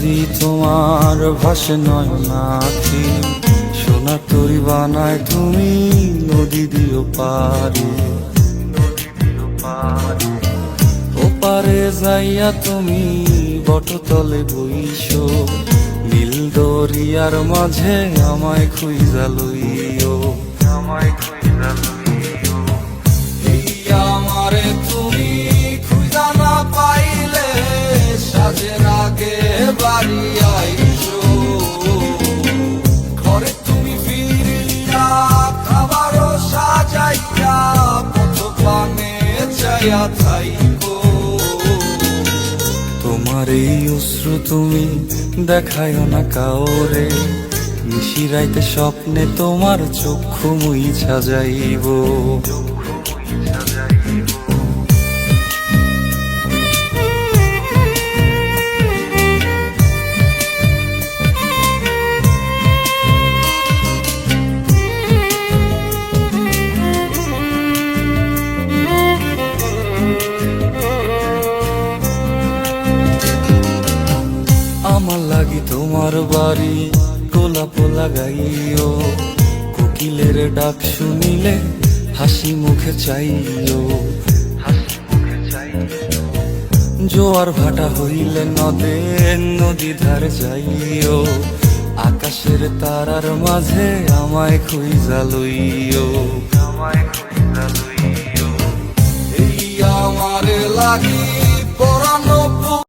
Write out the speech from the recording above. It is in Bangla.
যদি তোমার ভাসে নয় না আখি, সোনা তরি বানায় তুমি নদী দিও পারি। ওপারে যাইয়া তুমি বটতলে বইসো, নীল দরিয়ার মাঝে আমায় খুঁজা লইও, আমায় খুঁজা লইও। এই আমারে তুমি খুঁজা না পাইলে সাজের আগে বাড়ি আইসো, ঘরে তুমি ফিরিয়া খাবারও সাজাইয়া পথ পানে চাইয়া থাইকো। তোমার এই অশ্রু তুমি দেখায়ও না কাউরে, নিশিরাইতে স্বপ্নে তোমার চক্ষু মুইছা যাইব। আমার লাগি তোমার বাড়ি গোলাপ লাগাইও, কোকিলের ডাক শুনিলে হাসি মুখে চাইও, জোয়ার ভাটা হইলে নদে নদী ধারে যাইও, আকাশের তারার মাঝে আমায় খুঁজা লইও, আমায় খুঁজা লইও। এই আমার লাগি পরানো